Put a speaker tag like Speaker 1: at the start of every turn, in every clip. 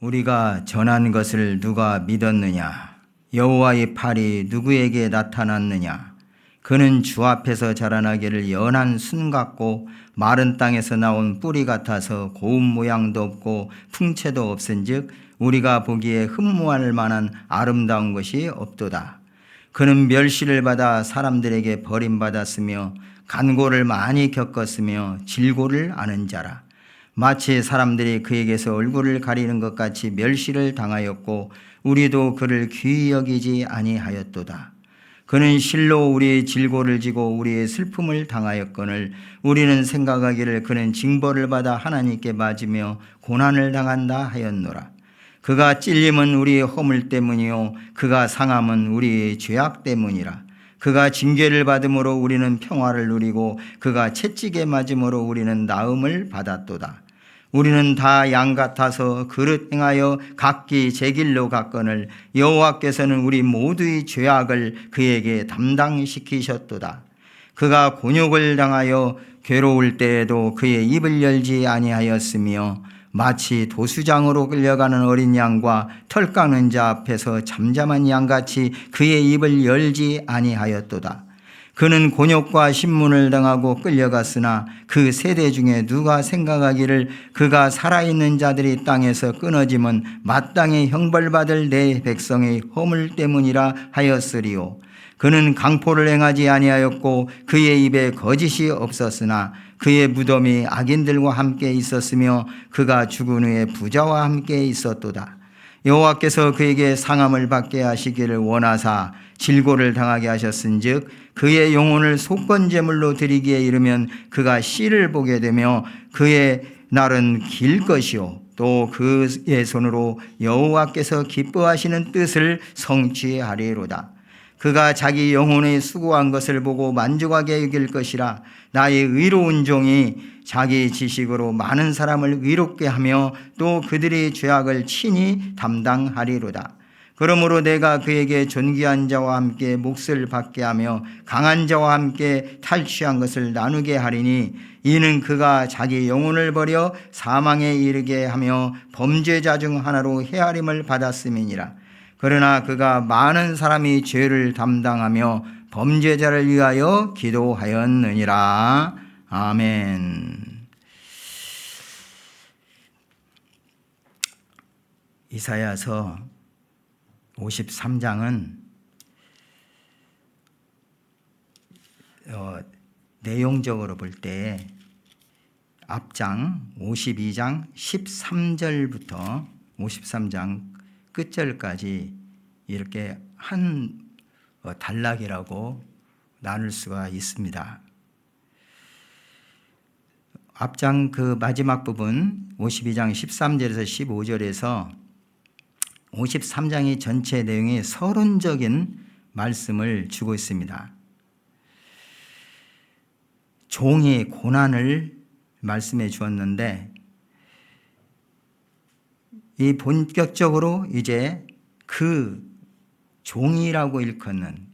Speaker 1: 우리가 전한 것을 누가 믿었느냐? 여호와의 팔이 누구에게 나타났느냐? 그는 주 앞에서 자라나기를 연한 순 같고 마른 땅에서 나온 뿌리 같아서 고운 모양도 없고 풍채도 없은즉 우리가 보기에 흠모할 만한 아름다운 것이 없도다. 그는 멸시를 받아 사람들에게 버림받았으며 간고를 많이 겪었으며 질고를 아는 자라. 마치 사람들이 그에게서 얼굴을 가리는 것 같이 멸시를 당하였고 우리도 그를 귀히 여기지 아니하였도다. 그는 실로 우리의 질고를 지고 우리의 슬픔을 당하였거늘 우리는 생각하기를 그는 징벌을 받아 하나님께 맞으며 고난을 당한다 하였노라. 그가 찔림은 우리의 허물 때문이요 그가 상함은 우리의 죄악 때문이라. 그가 징계를 받음으로 우리는 평화를 누리고 그가 채찍에 맞음으로 우리는 나음을 받았도다. 우리는 다 양 같아서 그릇 행하여 각기 제 길로 갔거늘 여호와께서는 우리 모두의 죄악을 그에게 담당시키셨도다. 그가 곤욕을 당하여 괴로울 때에도 그의 입을 열지 아니하였으며 마치 도수장으로 끌려가는 어린 양과 털 깎는 자 앞에서 잠잠한 양같이 그의 입을 열지 아니하였도다. 그는 곤욕과 신문을 당하고 끌려갔으나 그 세대 중에 누가 생각하기를 그가 살아있는 자들이 땅에서 끊어짐은 마땅히 형벌받을 내 백성의 허물 때문이라 하였으리요. 그는 강포를 행하지 아니하였고 그의 입에 거짓이 없었으나 그의 무덤이 악인들과 함께 있었으며 그가 죽은 후에 부자와 함께 있었도다. 여호와께서 그에게 상함을 받게 하시기를 원하사 질고를 당하게 하셨은즉 그의 영혼을 속건제물로 드리기에 이르면 그가 씨를 보게 되며 그의 날은 길 것이요 또 그의 손으로 여호와께서 기뻐하시는 뜻을 성취하리로다. 그가 자기 영혼의 수고한 것을 보고 만족하게 여길 것이라. 나의 의로운 종이 자기 지식으로 많은 사람을 의롭게 하며 또 그들의 죄악을 친히 담당하리로다. 그러므로 내가 그에게 존귀한 자와 함께 몫을 받게 하며 강한 자와 함께 탈취한 것을 나누게 하리니 이는 그가 자기 영혼을 버려 사망에 이르게 하며 범죄자 중 하나로 헤아림을 받았음이니라. 그러나 그가 많은 사람이 죄를 담당하며 범죄자를 위하여 기도하였느니라. 아멘. 이사야서 53장은 내용적으로 볼 때 앞장 52장 13절부터 53장 끝절까지 이렇게 한 단락이라고 나눌 수가 있습니다. 앞장 그 마지막 부분 52장 13절에서 15절에서 53장의 전체 내용이 서론적인 말씀을 주고 있습니다. 종의 고난을 말씀해 주었는데 이 본격적으로 이제 그 종이라고 일컫는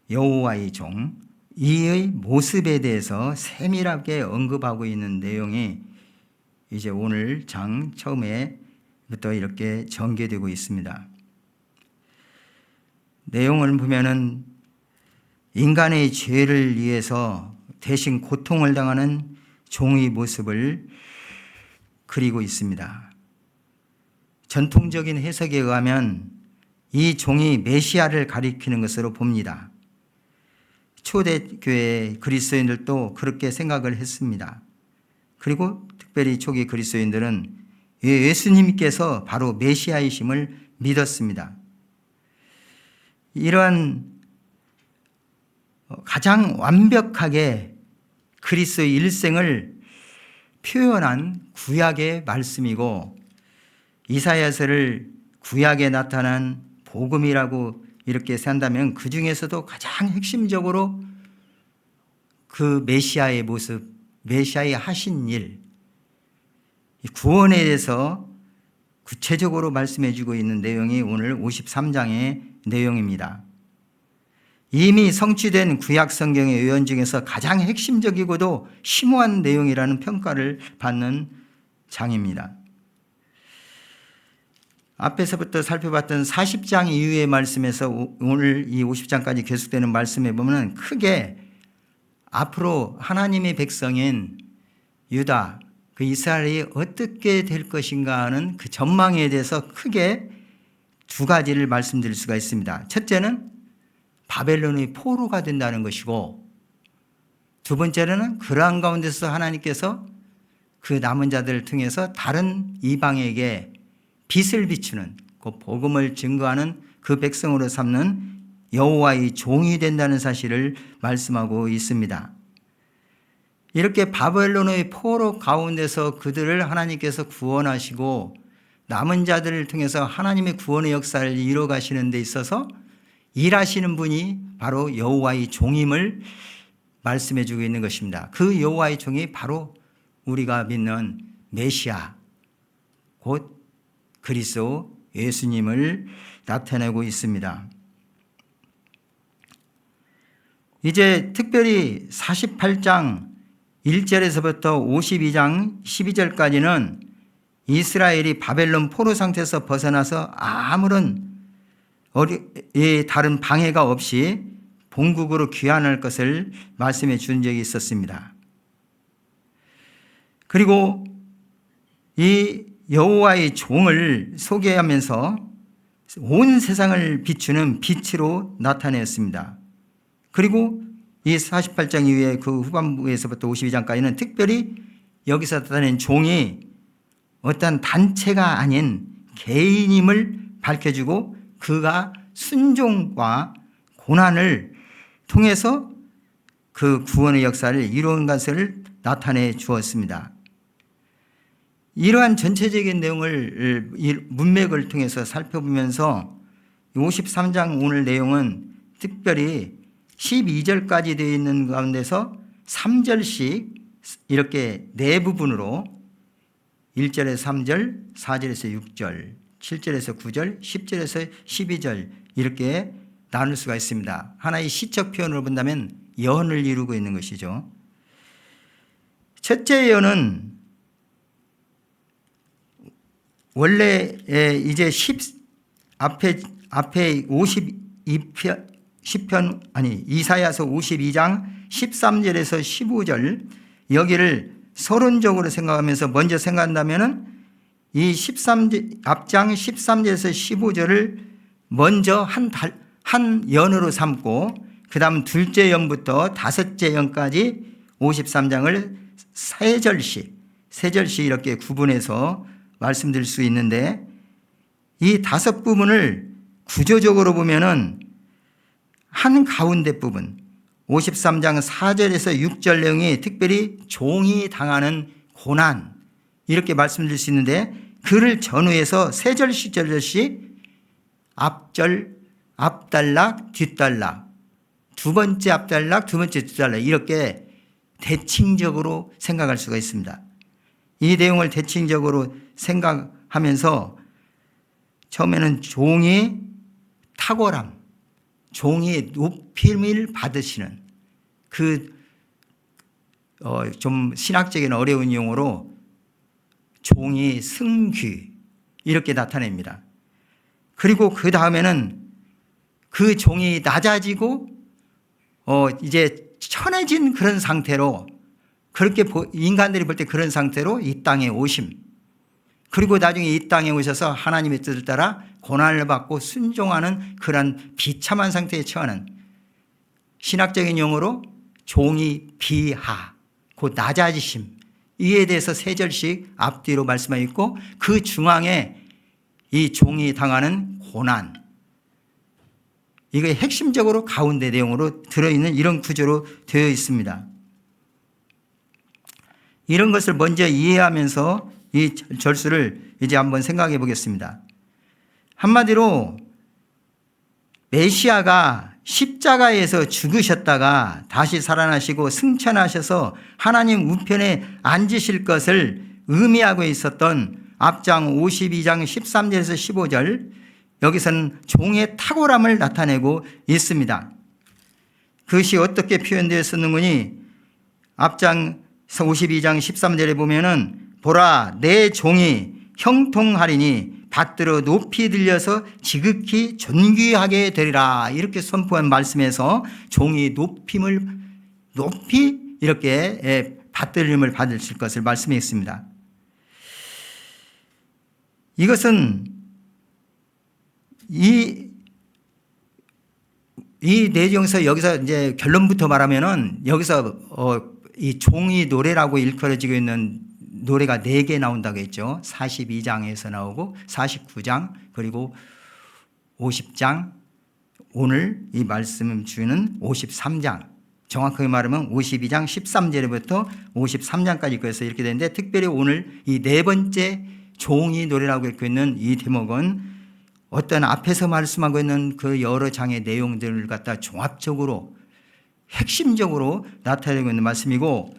Speaker 1: 여호와의 종 이의 모습에 대해서 세밀하게 언급하고 있는 내용이 이제 오늘 장 처음에부터 이렇게 전개되고 있습니다. 내용을 보면은 인간의 죄를 위해서 대신 고통을 당하는 종의 모습을 그리고 있습니다. 전통적인 해석에 의하면 이 종이 메시아를 가리키는 것으로 봅니다. 초대교회 그리스도인들도 그렇게 생각을 했습니다. 그리고 특별히 초기 그리스도인들은 예수님께서 바로 메시아이심을 믿었습니다. 이러한 가장 완벽하게 그리스도의 일생을 표현한 구약의 말씀이고 이사야서를 구약에 나타난 복음이라고 이렇게 한다면 그 중에서도 가장 핵심적으로 그 메시아의 모습, 메시아의 하신 일, 구원에 대해서 구체적으로 말씀해 주고 있는 내용이 오늘 53장의 내용입니다. 이미 성취된 구약 성경의 예언 중에서 가장 핵심적이고도 심오한 내용이라는 평가를 받는 장입니다. 앞에서부터 살펴봤던 40장 이후의 말씀에서 오늘 이 50장까지 계속되는 말씀에 보면 크게 앞으로 하나님의 백성인 유다, 그 이스라엘이 어떻게 될 것인가 하는 그 전망에 대해서 크게 두 가지를 말씀드릴 수가 있습니다. 첫째는 바벨론의 포로가 된다는 것이고, 두 번째는 그러한 가운데서 하나님께서 그 남은 자들을 통해서 다른 이방에게 빛을 비추는, 그 복음을 증거하는 그 백성으로 삼는 여호와의 종이 된다는 사실을 말씀하고 있습니다. 이렇게 바벨론의 포로 가운데서 그들을 하나님께서 구원하시고 남은 자들을 통해서 하나님의 구원의 역사를 이루어 가시는 데 있어서 일하시는 분이 바로 여호와의 종임을 말씀해 주고 있는 것입니다. 그 여호와의 종이 바로 우리가 믿는 메시아, 곧 그리스도 예수님을 나타내고 있습니다. 이제 특별히 48장 1절에서부터 52장 12절까지는 이스라엘이 바벨론 포로 상태에서 벗어나서 아무런 다른 방해가 없이 본국으로 귀환할 것을 말씀해 준 적이 있었습니다. 그리고 이 여호와의 종을 소개하면서 온 세상을 비추는 빛으로 나타냈습니다. 그리고 이 48장 이후에 그 후반부에서부터 52장까지는 특별히 여기서 나타낸 종이 어떤 단체가 아닌 개인임을 밝혀주고 그가 순종과 고난을 통해서 그 구원의 역사를 이루는 것을 나타내 주었습니다. 이러한 전체적인 내용을 문맥을 통해서 살펴보면서 53장 오늘 내용은 특별히 12절까지 되어 있는 가운데서 3절씩 이렇게 네 부분으로 1절에서 3절, 4절에서 6절, 7절에서 9절, 10절에서 12절 이렇게 나눌 수가 있습니다. 하나의 시적 표현으로 본다면 예언을 이루고 있는 것이죠. 첫째 예언은 원래 이제 앞에 52편 이사야서 52장 13절에서 15절 여기를 서론적으로 생각하면서 먼저 생각한다면은 이 앞장 13절에서 15절을 먼저 한 연으로 삼고 그 다음 둘째 연부터 다섯째 연까지 53장을 세 절씩 이렇게 구분해서 말씀드릴 수 있는데 이 다섯 부분을 구조적으로 보면은 한 가운데 부분 53장 4절에서 6절 내용이 특별히 종이 당하는 고난 이렇게 말씀드릴 수 있는데 그를 전후해서 세 절씩 절씩 앞절, 앞단락, 뒷단락 두 번째 앞단락, 두 번째 뒷단락 이렇게 대칭적으로 생각할 수가 있습니다. 이 내용을 대칭적으로 생각하면서 처음에는 종이 탁월함, 종이 높임을 받으시는 좀 신학적인 어려운 용어로 종이 승귀 이렇게 나타냅니다. 그리고 그 다음에는 그 종이 낮아지고 이제 천해진 그런 상태로 그렇게 인간들이 볼 때 그런 상태로 이 땅에 오심 그리고 나중에 이 땅에 오셔서 하나님의 뜻을 따라 고난을 받고 순종하는 그런 비참한 상태에 처하는 신학적인 용어로 종이 비하, 곧 낮아지심 이에 대해서 세 절씩 앞뒤로 말씀하고 있고 그 중앙에 이 종이 당하는 고난 이게 핵심적으로 가운데 내용으로 들어있는 이런 구조로 되어 있습니다. 이런 것을 먼저 이해하면서 이 절수를 이제 한번 생각해 보겠습니다. 한마디로 메시아가 십자가에서 죽으셨다가 다시 살아나시고 승천하셔서 하나님 우편에 앉으실 것을 의미하고 있었던 앞장 52장 13절에서 15절 여기서는 종의 탁월함을 나타내고 있습니다. 그것이 어떻게 표현되어 있었는지 앞장 52장 13절에 보면은 보라 내 종이 형통하리니 받들어 높이 들려서 지극히 존귀하게 되리라. 이렇게 선포한 말씀에서 종이 높이 이렇게 받들림을 받을 것을 말씀했습니다. 이것은 이 내용에서 여기서 이제 결론부터 말하면은 여기서 이 종이 노래라고 일컬어지고 있는 노래가 4개 나온다고 했죠. 42장에서 나오고 49장 그리고 50장, 오늘 이 말씀을 주는 53장, 정확하게 말하면 52장 13절부터 53장까지 그래서 이렇게 되는데, 특별히 오늘 이 4번째 종이 노래라고 읽고 있는 이 대목은 어떤 앞에서 말씀하고 있는 그 여러 장의 내용들을 갖다 종합적으로 핵심적으로 나타내고 있는 말씀이고,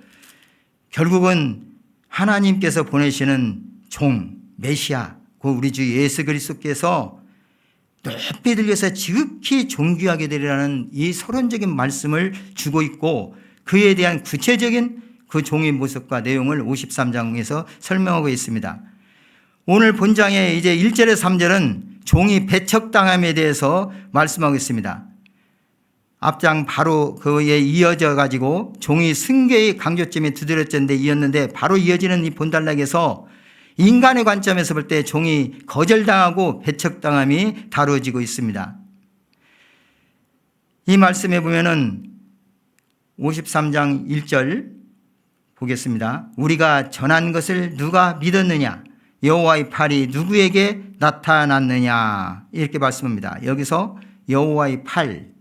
Speaker 1: 결국은 하나님께서 보내시는 종 메시아, 그 우리 주 예수 그리스도께서 높이 들려서 지극히 존귀하게 되리라는 이 서론적인 말씀을 주고 있고, 그에 대한 구체적인 그 종의 모습과 내용을 53장에서 설명하고 있습니다. 오늘 본장의 이제 1절에서 3절은 종이 배척당함에 대해서 말씀하고 있습니다. 앞장 바로 그에 이어져 가지고 종이 승계의 강조점에 두드러졌는데 이었는데, 바로 이어지는 이 본단락에서 인간의 관점에서 볼 때 종이 거절당하고 배척당함이 다루어지고 있습니다. 이 말씀에 보면은 53장 1절 보겠습니다. 우리가 전한 것을 누가 믿었느냐? 여호와의 팔이 누구에게 나타났느냐? 이렇게 말씀합니다. 여기서 여호와의 팔,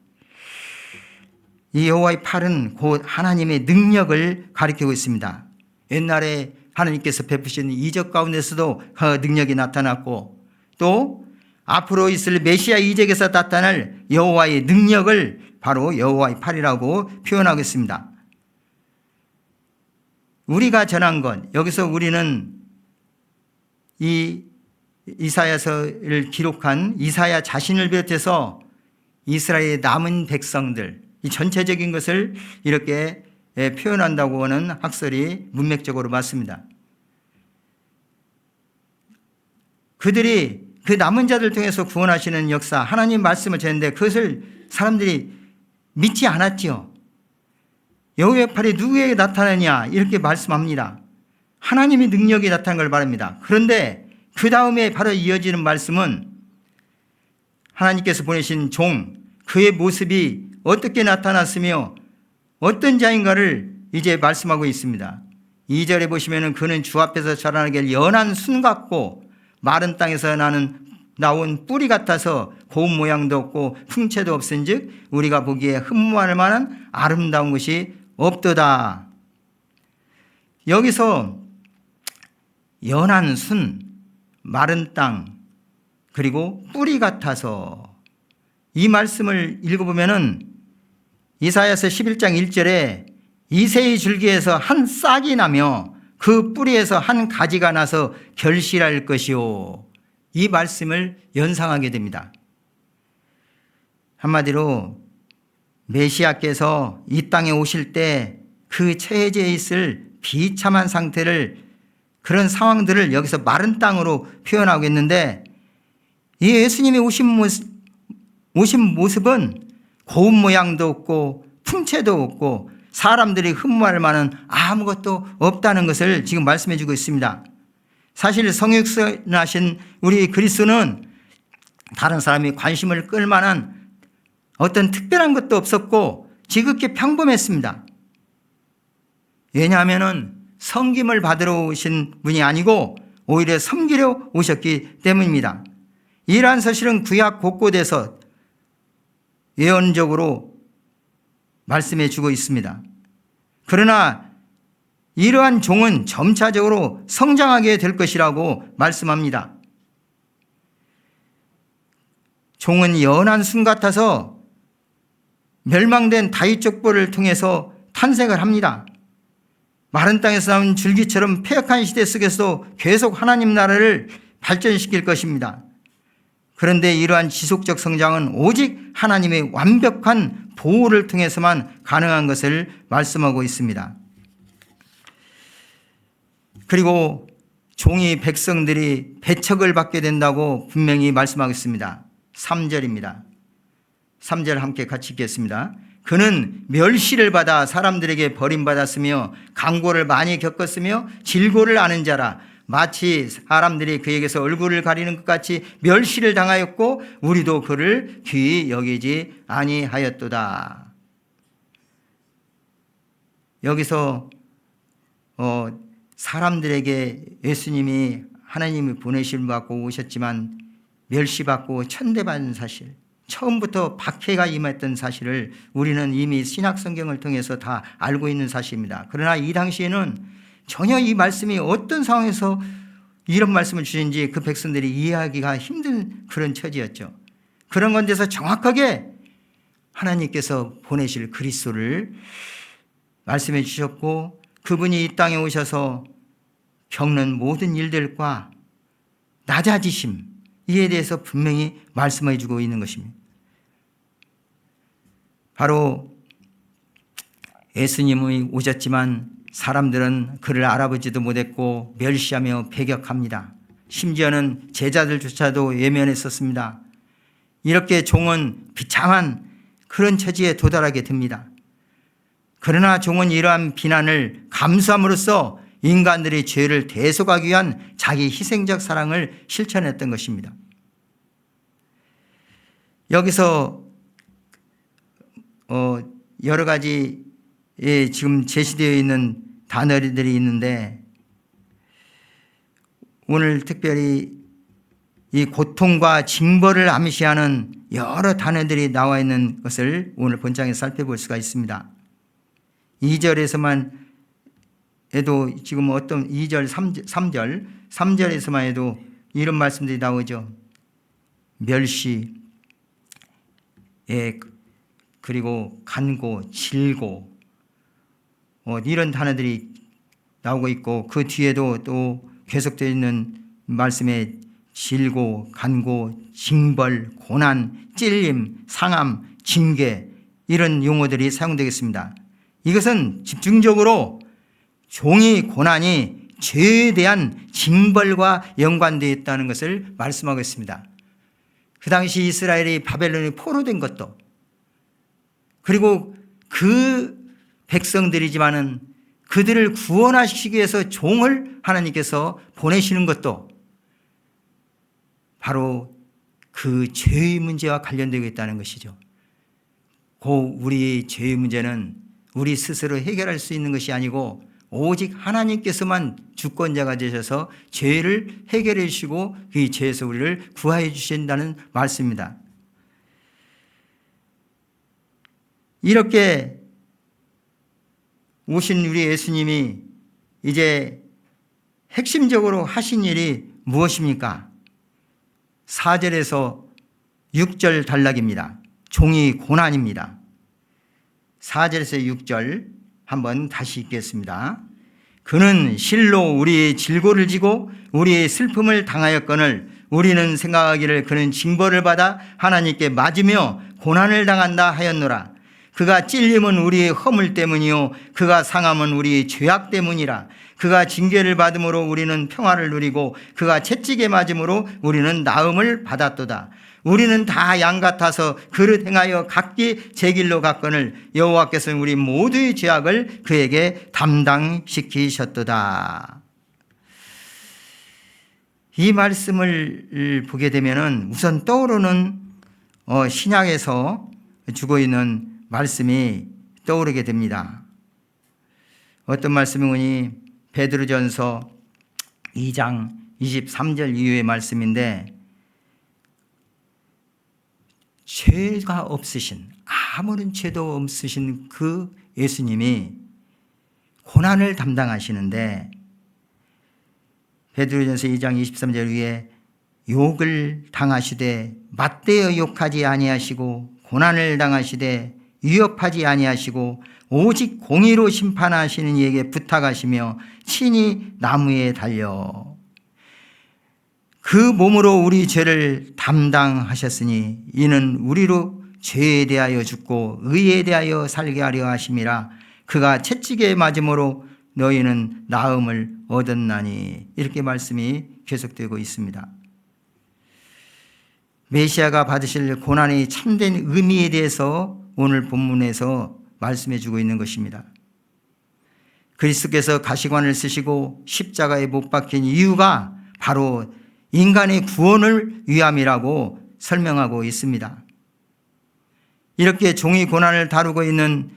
Speaker 1: 이 여호와의 팔은 곧 하나님의 능력을 가리키고 있습니다. 옛날에 하나님께서 베푸신 이적 가운데서도 그 능력이 나타났고, 또 앞으로 있을 메시아 이적에서 나타날 여호와의 능력을 바로 여호와의 팔이라고 표현하고 있습니다. 우리가 전한 것, 여기서 우리는 이 이사야서를 기록한 이사야 자신을 비롯해서 이스라엘의 남은 백성들, 이 전체적인 것을 이렇게 표현한다고 하는 학설이 문맥적으로 맞습니다. 그들이 그 남은 자들 통해서 구원하시는 역사, 하나님 말씀을 전했는데 그것을 사람들이 믿지 않았지요. 여호와의 팔이 누구에게 나타나냐 이렇게 말씀합니다. 하나님의 능력이 나타난 걸 말합니다. 그런데 그 다음에 바로 이어지는 말씀은 하나님께서 보내신 종, 그의 모습이 어떻게 나타났으며 어떤 자인가를 이제 말씀하고 있습니다. 2절에 보시면은 그는 주 앞에서 자라나길 연한 순 같고 마른 땅에서 나온 뿌리 같아서 고운 모양도 없고 풍채도 없은즉 우리가 보기에 흠모할 만한 아름다운 것이 없도다. 여기서 연한 순, 마른 땅, 그리고 뿌리 같아서, 이 말씀을 읽어보면은 이사야서 11장 1절에 이새의 줄기에서 한 싹이 나며 그 뿌리에서 한 가지가 나서 결실할 것이요, 이 말씀을 연상하게 됩니다. 한마디로 메시아께서 이 땅에 오실 때 그 체제에 있을 비참한 상태를, 그런 상황들을 여기서 마른 땅으로 표현하고 있는데, 이 예수님이 오신 모습은 고운 모양도 없고 풍채도 없고 사람들이 흠모할 만한 아무것도 없다는 것을 지금 말씀해 주고 있습니다. 사실 성육신하신 우리 그리스도는 다른 사람이 관심을 끌 만한 어떤 특별한 것도 없었고 지극히 평범했습니다. 왜냐하면 섬김을 받으러 오신 분이 아니고 오히려 섬기려 오셨기 때문입니다. 이러한 사실은 구약 곳곳에서 예언적으로 말씀해 주고 있습니다. 그러나 이러한 종은 점차적으로 성장하게 될 것이라고 말씀합니다. 종은 연한 순 같아서 멸망된 다윗 족보를 통해서 탄생을 합니다. 마른 땅에서 나온 줄기처럼 폐역한 시대 속에서도 계속 하나님 나라를 발전시킬 것입니다. 그런데 이러한 지속적 성장은 오직 하나님의 완벽한 보호를 통해서만 가능한 것을 말씀하고 있습니다. 그리고 종이 백성들이 배척을 받게 된다고 분명히 말씀하고 있습니다. 3절입니다. 3절 함께 같이 읽겠습니다. 그는 멸시를 받아 사람들에게 버림받았으며 강고를 많이 겪었으며 질고를 아는 자라. 마치 사람들이 그에게서 얼굴을 가리는 것 같이 멸시를 당하였고 우리도 그를 귀히 여기지 아니하였도다. 여기서 사람들에게 예수님이 하나님이 보내심 받고 오셨지만 멸시받고 천대받은 사실, 처음부터 박해가 임했던 사실을 우리는 이미 신약 성경을 통해서 다 알고 있는 사실입니다. 그러나 이 당시에는 전혀 이 말씀이 어떤 상황에서 이런 말씀을 주신지 그 백성들이 이해하기가 힘든 그런 처지였죠. 그런 건데서 정확하게 하나님께서 보내실 그리스도를 말씀해 주셨고 그분이 이 땅에 오셔서 겪는 모든 일들과 낮아지심, 이에 대해서 분명히 말씀해 주고 있는 것입니다. 바로 예수님이 오셨지만 사람들은 그를 알아보지도 못했고 멸시하며 배격합니다. 심지어는 제자들조차도 외면했었습니다. 이렇게 종은 비참한 그런 처지에 도달하게 됩니다. 그러나 종은 이러한 비난을 감수함으로써 인간들의 죄를 대속하기 위한 자기 희생적 사랑을 실천했던 것입니다. 여기서 여러 가지 지금 제시되어 있는 단어들이 있는데 오늘 특별히 이 고통과 징벌을 암시하는 여러 단어들이 나와 있는 것을 오늘 본장에서 살펴볼 수가 있습니다. 2절에서만 해도 지금 어떤 2절, 3절에서만 해도 이런 말씀들이 나오죠. 멸시, 그리고 간고, 질고 이런 단어들이 나오고 있고 그 뒤에도 또 계속되어 있는 말씀에 질고, 간고, 징벌, 고난, 찔림, 상함, 징계 이런 용어들이 사용되겠습니다. 이것은 집중적으로 종의 고난이 죄에 대한 징벌과 연관되어 있다는 것을 말씀하고 있습니다. 그 당시 이스라엘이 바벨론에 포로된 것도 그리고 그 백성들이지만은 그들을 구원하시기 위해서 종을 하나님께서 보내시는 것도 바로 그 죄의 문제와 관련되어 있다는 것이죠. 우리의 죄의 문제는 우리 스스로 해결할 수 있는 것이 아니고 오직 하나님께서만 주권자가 되셔서 죄를 해결해 주시고 그 죄에서 우리를 구하여 주신다는 말씀입니다. 이렇게 오신 우리 예수님이 이제 핵심적으로 하신 일이 무엇입니까? 4절에서 6절 단락입니다. 종이 고난입니다. 4절에서 6절 한번 다시 읽겠습니다. 그는 실로 우리의 질고를 지고 우리의 슬픔을 당하였거늘 우리는 생각하기를 그는 징벌을 받아 하나님께 맞으며 고난을 당한다 하였노라. 그가 찔림은 우리의 허물 때문이요 그가 상함은 우리의 죄악 때문이라. 그가 징계를 받음으로 우리는 평화를 누리고 그가 채찍에 맞음으로 우리는 나음을 받았도다. 우리는 다 양 같아서 그릇 행하여 각기 제 길로 갔거늘 여호와께서는 우리 모두의 죄악을 그에게 담당시키셨도다. 이 말씀을 보게 되면은 우선 떠오르는 신약에서 주고 있는 말씀이 떠오르게 됩니다. 어떤 말씀이니 베드로전서 2장 23절 이후의 말씀인데 죄가 없으신 아무런 죄도 없으신 그 예수님이 고난을 담당하시는데 베드로전서 2장 23절 위에 욕을 당하시되 맞대어 욕하지 아니하시고 고난을 당하시되 위협하지 아니하시고 오직 공의로 심판하시는 이에게 부탁하시며 친히 나무에 달려 그 몸으로 우리 죄를 담당하셨으니 이는 우리로 죄에 대하여 죽고 의에 대하여 살게 하려 하심이라. 그가 채찍에 맞음으로 너희는 나음을 얻었나니. 이렇게 말씀이 계속되고 있습니다. 메시아가 받으실 고난의 참된 의미에 대해서 오늘 본문에서 말씀해 주고 있는 것입니다. 그리스도께서 가시관을 쓰시고 십자가에 못 박힌 이유가 바로 인간의 구원을 위함이라고 설명하고 있습니다. 이렇게 종이 고난을 다루고 있는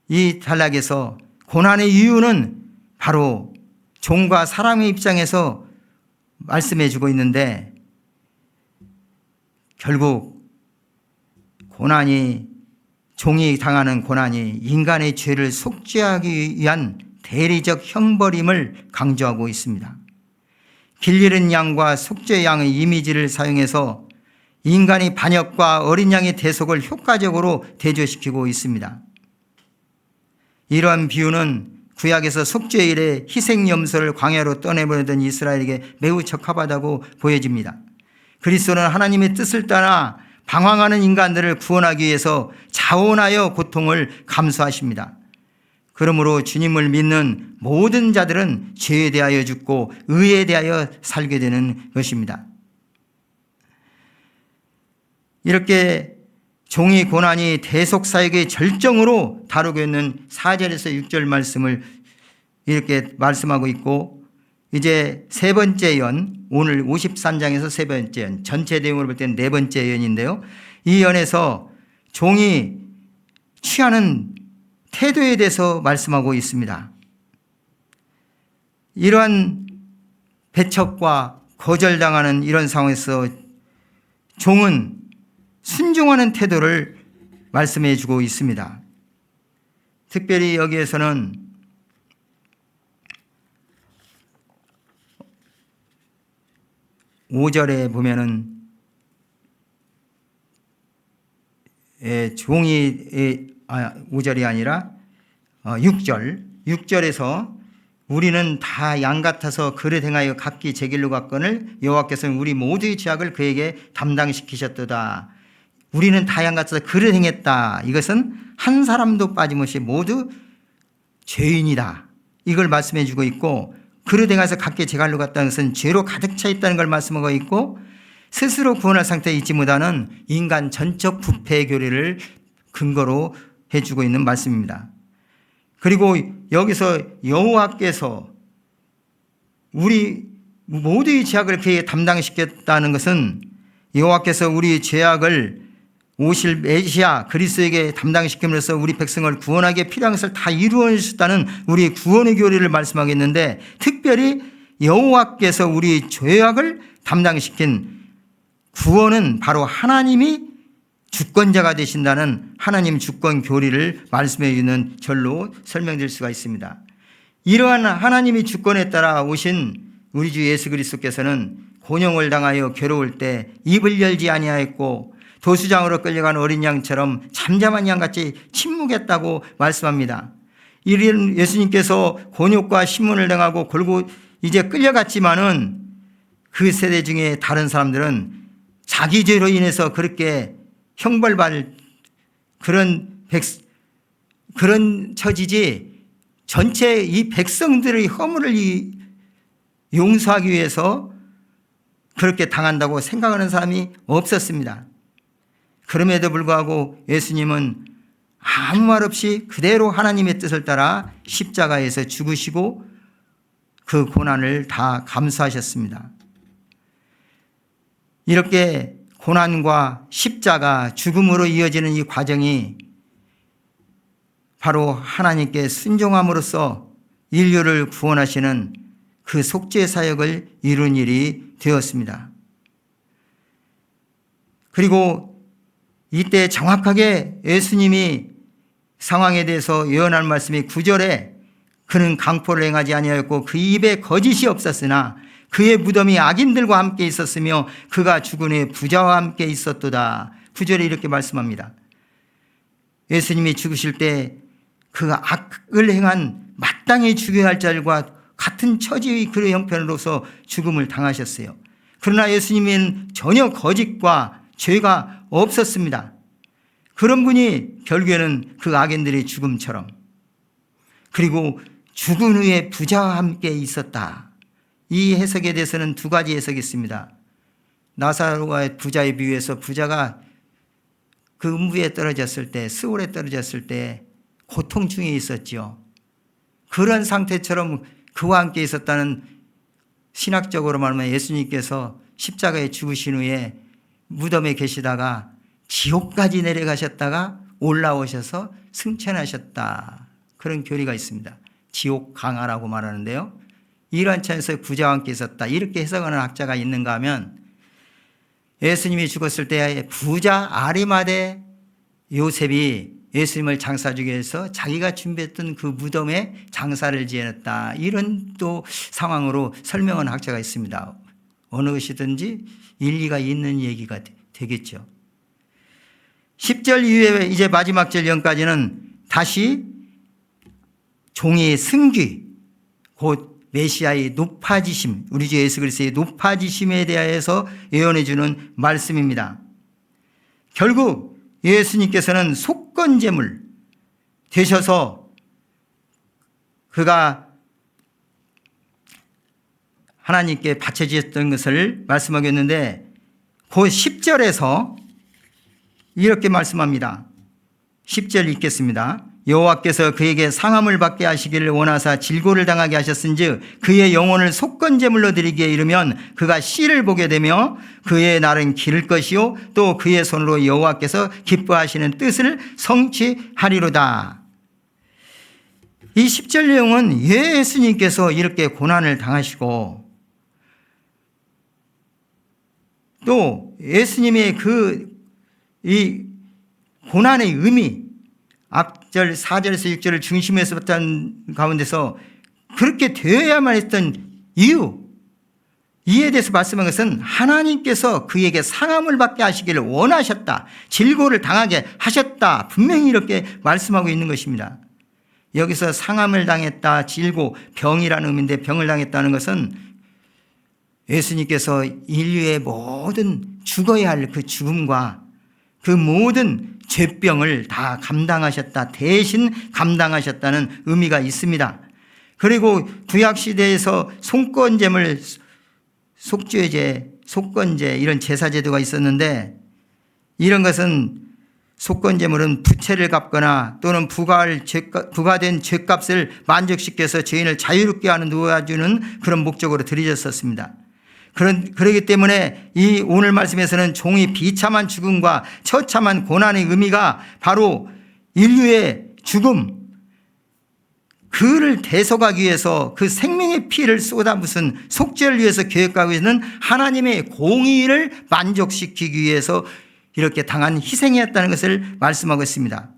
Speaker 1: 이 단락에서 고난의 이유는 바로 종과 사람의 입장에서 말씀해 주고 있는데, 결국 종이 당하는 고난이 인간의 죄를 속죄하기 위한 대리적 형벌임을 강조하고 있습니다. 길 잃은 양과 속죄 양의 이미지를 사용해서 인간이 반역과 어린 양의 대속을 효과적으로 대조시키고 있습니다. 이러한 비유는 구약에서 속죄일에 희생염소를 광야로 떠내보내던 이스라엘에게 매우 적합하다고 보여집니다. 그리스도는 하나님의 뜻을 따라 방황하는 인간들을 구원하기 위해서 자원하여 고통을 감수하십니다. 그러므로 주님을 믿는 모든 자들은 죄에 대하여 죽고 의에 대하여 살게 되는 것입니다. 이렇게 종이 고난이 대속사역의 절정으로 다루고 있는 4절에서 6절 말씀을 이렇게 말씀하고 있고, 이제 세 번째 연, 오늘 53장에서 세 번째 연, 전체 내용을 볼 때는 네 번째 연인데요. 이 연에서 종이 취하는 태도에 대해서 말씀하고 있습니다. 이러한 배척과 거절당하는 이런 상황에서 종은 순종하는 태도를 말씀해 주고 있습니다. 특별히 여기에서는 5절에 보면은 종이 5절이 아니라 6절에서 우리는 다 양 같아서 그릇 행하여 각기 제 길로 갔거늘 여호와께서는 우리 모두의 죄악을 그에게 담당시키셨도다. 우리는 다 양 같아서 그릇 행했다. 이것은 한 사람도 빠짐없이 모두 죄인이다. 이걸 말씀해 주고 있고, 그릇 행해서 각기 제 갈로 갔다는 것은 죄로 가득 차 있다는 걸 말씀하고 있고, 스스로 구원할 상태에 있지 못하는 인간 전적 부패 교리를 근거로 해주고 있는 말씀입니다. 그리고 여기서 여호와께서 우리 모두의 죄악을 그에게 담당시켰다는 것은 여호와께서 우리 죄악을 오실 메시아 그리스도에게 담당시킴으로써 우리 백성을 구원하기에 필요한 것을 다 이루어 주셨다는 우리 구원의 교리를 말씀하겠는데, 특별히 여호와께서 우리 죄악을 담당시킨 구원은 바로 하나님이 주권자가 되신다는 하나님 주권 교리를 말씀해 주는 절로 설명될 수가 있습니다. 이러한 하나님의 주권에 따라 오신 우리 주 예수 그리스도께서는 곤욕을 당하여 괴로울 때 입을 열지 아니하였고 도수장으로 끌려간 어린 양처럼 잠잠한 양같이 침묵했다고 말씀합니다. 이런 예수님께서 곤욕과 신문을 당하고 골고 이제 끌려갔지만은 그 세대 중에 다른 사람들은 자기 죄로 인해서 그렇게 형벌받을 그런 처지지, 전체 이 백성들의 허물을 용서하기 위해서 그렇게 당한다고 생각하는 사람이 없었습니다. 그럼에도 불구하고 예수님은 아무 말 없이 그대로 하나님의 뜻을 따라 십자가에서 죽으시고 그 고난을 다 감수하셨습니다. 이렇게 고난과 십자가, 죽음으로 이어지는 이 과정이 바로 하나님께 순종함으로써 인류를 구원하시는 그 속죄 사역을 이룬 일이 되었습니다. 그리고 이때 정확하게 예수님이 상황에 대해서 예언한 말씀이 9절에 그는 강포를 행하지 아니하였고 그 입에 거짓이 없었으나 그의 무덤이 악인들과 함께 있었으며 그가 죽은 후에 부자와 함께 있었도다. 9절에 이렇게 말씀합니다. 예수님이 죽으실 때 그 악을 행한 마땅히 죽여야 할 자들과 같은 처지의 그런 형편으로서 죽음을 당하셨어요. 그러나 예수님은 전혀 거짓과 죄가 없었습니다. 그런 분이 결국에는 그 악인들의 죽음처럼, 그리고 죽은 후에 부자와 함께 있었다. 이 해석에 대해서는 두 가지 해석이 있습니다. 나사로와 부자에 비유해서 부자가 그 음부에 떨어졌을 때, 스올에 떨어졌을 때 고통 중에 있었지요. 그런 상태처럼 그와 함께 있었다는, 신학적으로 말하면 예수님께서 십자가에 죽으신 후에 무덤에 계시다가 지옥까지 내려가셨다가 올라오셔서 승천하셨다. 그런 교리가 있습니다. 지옥 강화라고 말하는데요. 이러한 차에서 부자와 함께 있었다. 이렇게 해석하는 학자가 있는가 하면, 예수님이 죽었을 때 부자 아리마대 요셉이 예수님을 장사주기 위해서 자기가 준비했던 그 무덤에 장사를 지어냈다. 이런 또 상황으로 설명하는 학자가 있습니다. 어느 것이든지 일리가 있는 얘기가 되겠죠. 10절 이후에 이제 마지막 절령까지는 다시 종의 승귀, 곧 메시아의 높아지심, 우리 주 예수 그리스도의 높아지심에 대하여서 예언해 주는 말씀입니다. 결국 예수님께서는 속건제물 되셔서 그가 하나님께 바쳐지셨던 것을 말씀하겠는데, 그 10절에서 이렇게 말씀합니다. 10절 읽겠습니다. 여호와께서 그에게 상함을 받게 하시기를 원하사 질고를 당하게 하셨은즉 그의 영혼을 속건제물로 드리기에 이르면 그가 씨를 보게 되며 그의 날은 기를 것이요 또 그의 손으로 여호와께서 기뻐하시는 뜻을 성취하리로다. 이 10절 내용은 예수님께서 이렇게 고난을 당하시고 또 예수님의 이 고난의 의미, 앞절 4절에서 6절을 중심에서 봤던 가운데서 그렇게 되어야만 했던 이에 대해서 말씀한 것은 하나님께서 그에게 상함을 받게 하시기를 원하셨다, 질고를 당하게 하셨다, 분명히 이렇게 말씀하고 있는 것입니다. 여기서 상함을 당했다, 질고, 병이라는 의미인데 병을 당했다는 것은 예수님께서 인류의 모든 죽어야 할 그 죽음과 그 모든 죄병을 다 감당하셨다, 대신 감당하셨다는 의미가 있습니다. 그리고 구약시대에서 속건제물, 속죄제, 속건제 이런 제사제도가 있었는데, 이런 것은 속건제물은 부채를 갚거나 또는 부과된 죄값을 만족시켜서 죄인을 자유롭게 하는 도와주는 그런 목적으로 드려졌었습니다. 그렇기 때문에 이 오늘 말씀에서는 종이 비참한 죽음과 처참한 고난의 의미가 바로 인류의 죽음, 그를 대속하기 위해서 그 생명의 피를 쏟아붓은 속죄를 위해서 계획하고 있는 하나님의 공의를 만족시키기 위해서 이렇게 당한 희생이었다는 것을 말씀하고 있습니다.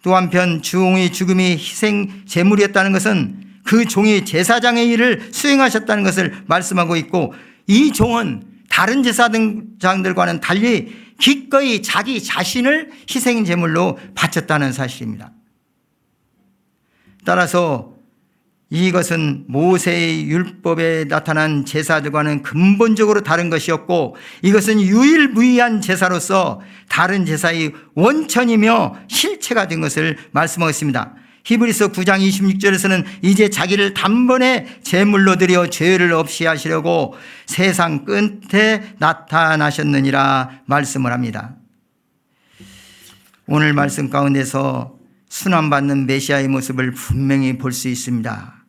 Speaker 1: 또 한편 종의 죽음이 희생 제물이었다는 것은 그 종이 제사장의 일을 수행하셨다는 것을 말씀하고 있고, 이 종은 다른 제사장들과는 달리 기꺼이 자기 자신을 희생 제물로 바쳤다는 사실입니다. 따라서 이것은 모세의 율법에 나타난 제사들과는 근본적으로 다른 것이었고, 이것은 유일무이한 제사로서 다른 제사의 원천이며 실체가 된 것을 말씀하고 있습니다. 히브리서 9장 26절에서는 이제 자기를 단번에 제물로 드려 죄를 없이 하시려고 세상 끝에 나타나셨느니라 말씀을 합니다. 오늘 말씀 가운데서 순환받는 메시아의 모습을 분명히 볼 수 있습니다.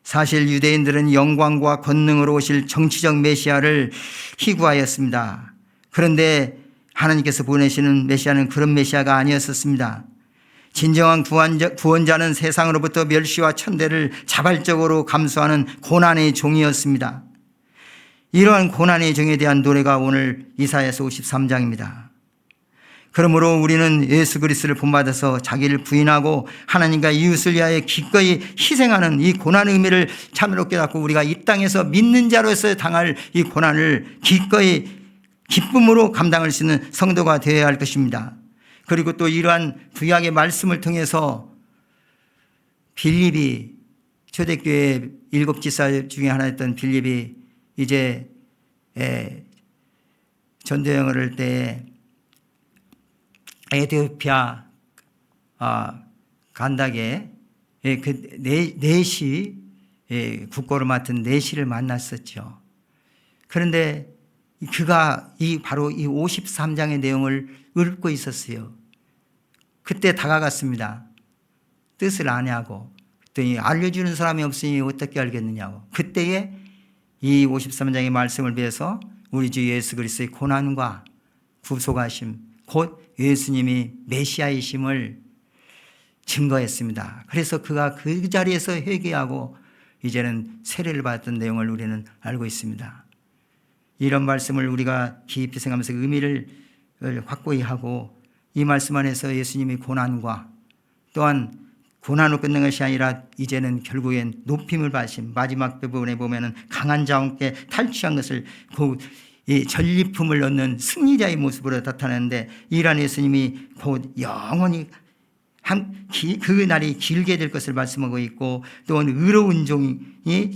Speaker 1: 사실 유대인들은 영광과 권능으로 오실 정치적 메시아를 희구하였습니다. 그런데 하나님께서 보내시는 메시아는 그런 메시아가 아니었었습니다. 진정한 구원자는 세상으로부터 멸시와 천대를 자발적으로 감수하는 고난의 종이었습니다. 이러한 고난의 종에 대한 노래가 오늘 이사야서 53장입니다. 그러므로 우리는 예수 그리스도를 본받아서 자기를 부인하고 하나님과 이웃을 위하여 기꺼이 희생하는 이 고난의 의미를 참으로 깨닫고, 우리가 이 땅에서 믿는 자로서 당할 이 고난을 기꺼이 기쁨으로 감당할 수 있는 성도가 되어야 할 것입니다. 그리고 또 이러한 구약의 말씀을 통해서 빌립이, 초대교회 7지사 중에 하나였던 빌립이 이제 전도여행을 할 때 에티오피아 간닥에 내시 국고를 맡은 내시를 만났었죠. 그런데 그가 바로 이 53장의 내용을 읽고 있었어요. 그때 다가갔습니다. 뜻을 아냐고. 그랬더니 알려주는 사람이 없으니 어떻게 알겠느냐고. 그때에 이 53장의 말씀을 배워서 우리 주 예수 그리스도의 고난과 구속하심, 곧 예수님이 메시아이심을 증거했습니다. 그래서 그가 그 자리에서 회개하고 이제는 세례를 받았던 내용을 우리는 알고 있습니다. 이런 말씀을 우리가 깊이 생각하면서 의미를 확고히 하고 이 말씀 안에서 예수님이 고난과 또한 고난으로 끝난 것이 아니라 이제는 결국엔 높임을 받으신 마지막 부분에 보면은 강한 자와 함께 탈취한 것을 곧 전리품을 얻는 승리자의 모습으로 나타나는데 이러한 예수님이 곧 영원히 그 날이 길게 될 것을 말씀하고 있고 또한 의로운 종이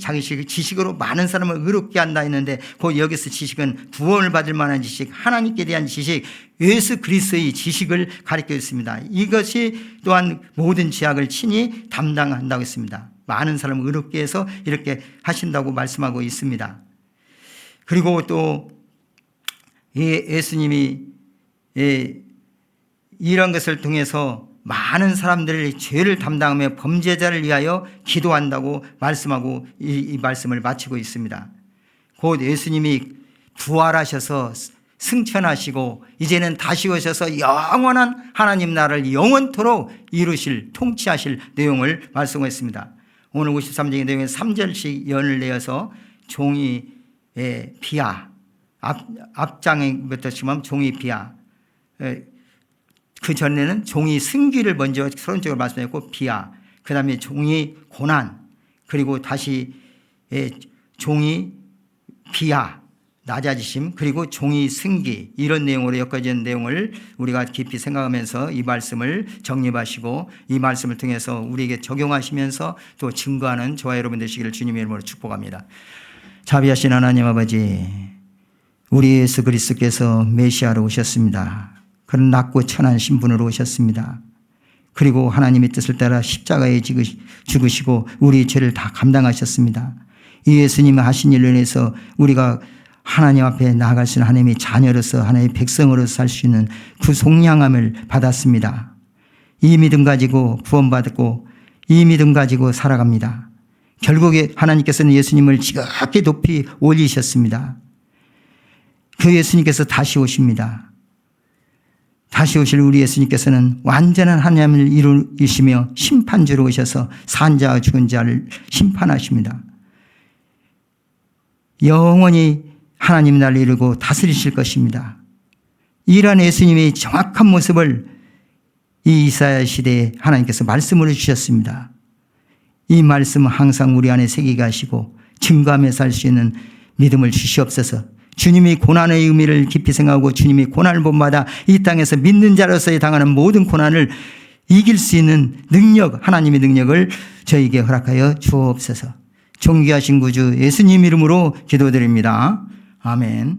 Speaker 1: 자기 지식으로 많은 사람을 의롭게 한다 했는데 곧 여기서 지식은 구원을 받을 만한 지식, 하나님께 대한 지식, 예수 그리스도의 지식을 가리켜 있습니다. 이것이 또한 모든 죄악을 친히 담당한다고 했습니다. 많은 사람을 의롭게 해서 이렇게 하신다고 말씀하고 있습니다. 그리고 또 예수님이 이런 것을 통해서 많은 사람들의 죄를 담당하며 범죄자를 위하여 기도한다고 말씀하고 이 말씀을 마치고 있습니다. 곧 예수님이 부활하셔서 승천하시고 이제는 다시 오셔서 영원한 하나님 나라를 영원토록 이루실 통치하실 내용을 말씀했습니다. 오늘 53장의 내용에 3절씩 연을 내어서 종이 비하 앞장부터 치면 종이 비하 그 전에는 종이 승기를 먼저 서론적으로 말씀했고 비하, 그 다음에 종이 고난, 그리고 다시 종이 비하, 낮아지심, 그리고 종이 승기, 이런 내용으로 엮어진 내용을 우리가 깊이 생각하면서 이 말씀을 정립하시고 이 말씀을 통해서 우리에게 적용하시면서 또 증거하는 저와 여러분 되시기를 주님의 이름으로 축복합니다. 자비하신 하나님 아버지, 우리 예수 그리스도께서 메시아로 오셨습니다. 그런 낮고 천한 신분으로 오셨습니다. 그리고 하나님의 뜻을 따라 십자가에 죽으시고 우리의 죄를 다 감당하셨습니다. 이 예수님이 하신 일로 인해서 우리가 하나님 앞에 나아갈 수 있는 하나님의 자녀로서 하나님의 백성으로서 살 수 있는 그 속량함을 받았습니다. 이 믿음 가지고 구원받고 이 믿음 가지고 살아갑니다. 결국에 하나님께서는 예수님을 지극히 높이 올리셨습니다. 그 예수님께서 다시 오십니다. 다시 오실 우리 예수님께서는 완전한 하나님을 이루시며 심판주로 오셔서 산 자와 죽은 자를 심판하십니다. 영원히 하나님 나라를 이루고 다스리실 것입니다. 이러한 예수님의 정확한 모습을 이 이사야 시대에 하나님께서 말씀으로 주셨습니다. 이 말씀은 항상 우리 안에 새기게 하시고 증거하며 살 수 있는 믿음을 주시옵소서. 주님이 고난의 의미를 깊이 생각하고 주님이 고난을 본받아 이 땅에서 믿는 자로서의 당하는 모든 고난을 이길 수 있는 능력, 하나님의 능력을 저에게 허락하여 주옵소서. 존귀하신 구주 예수님 이름으로 기도드립니다. 아멘.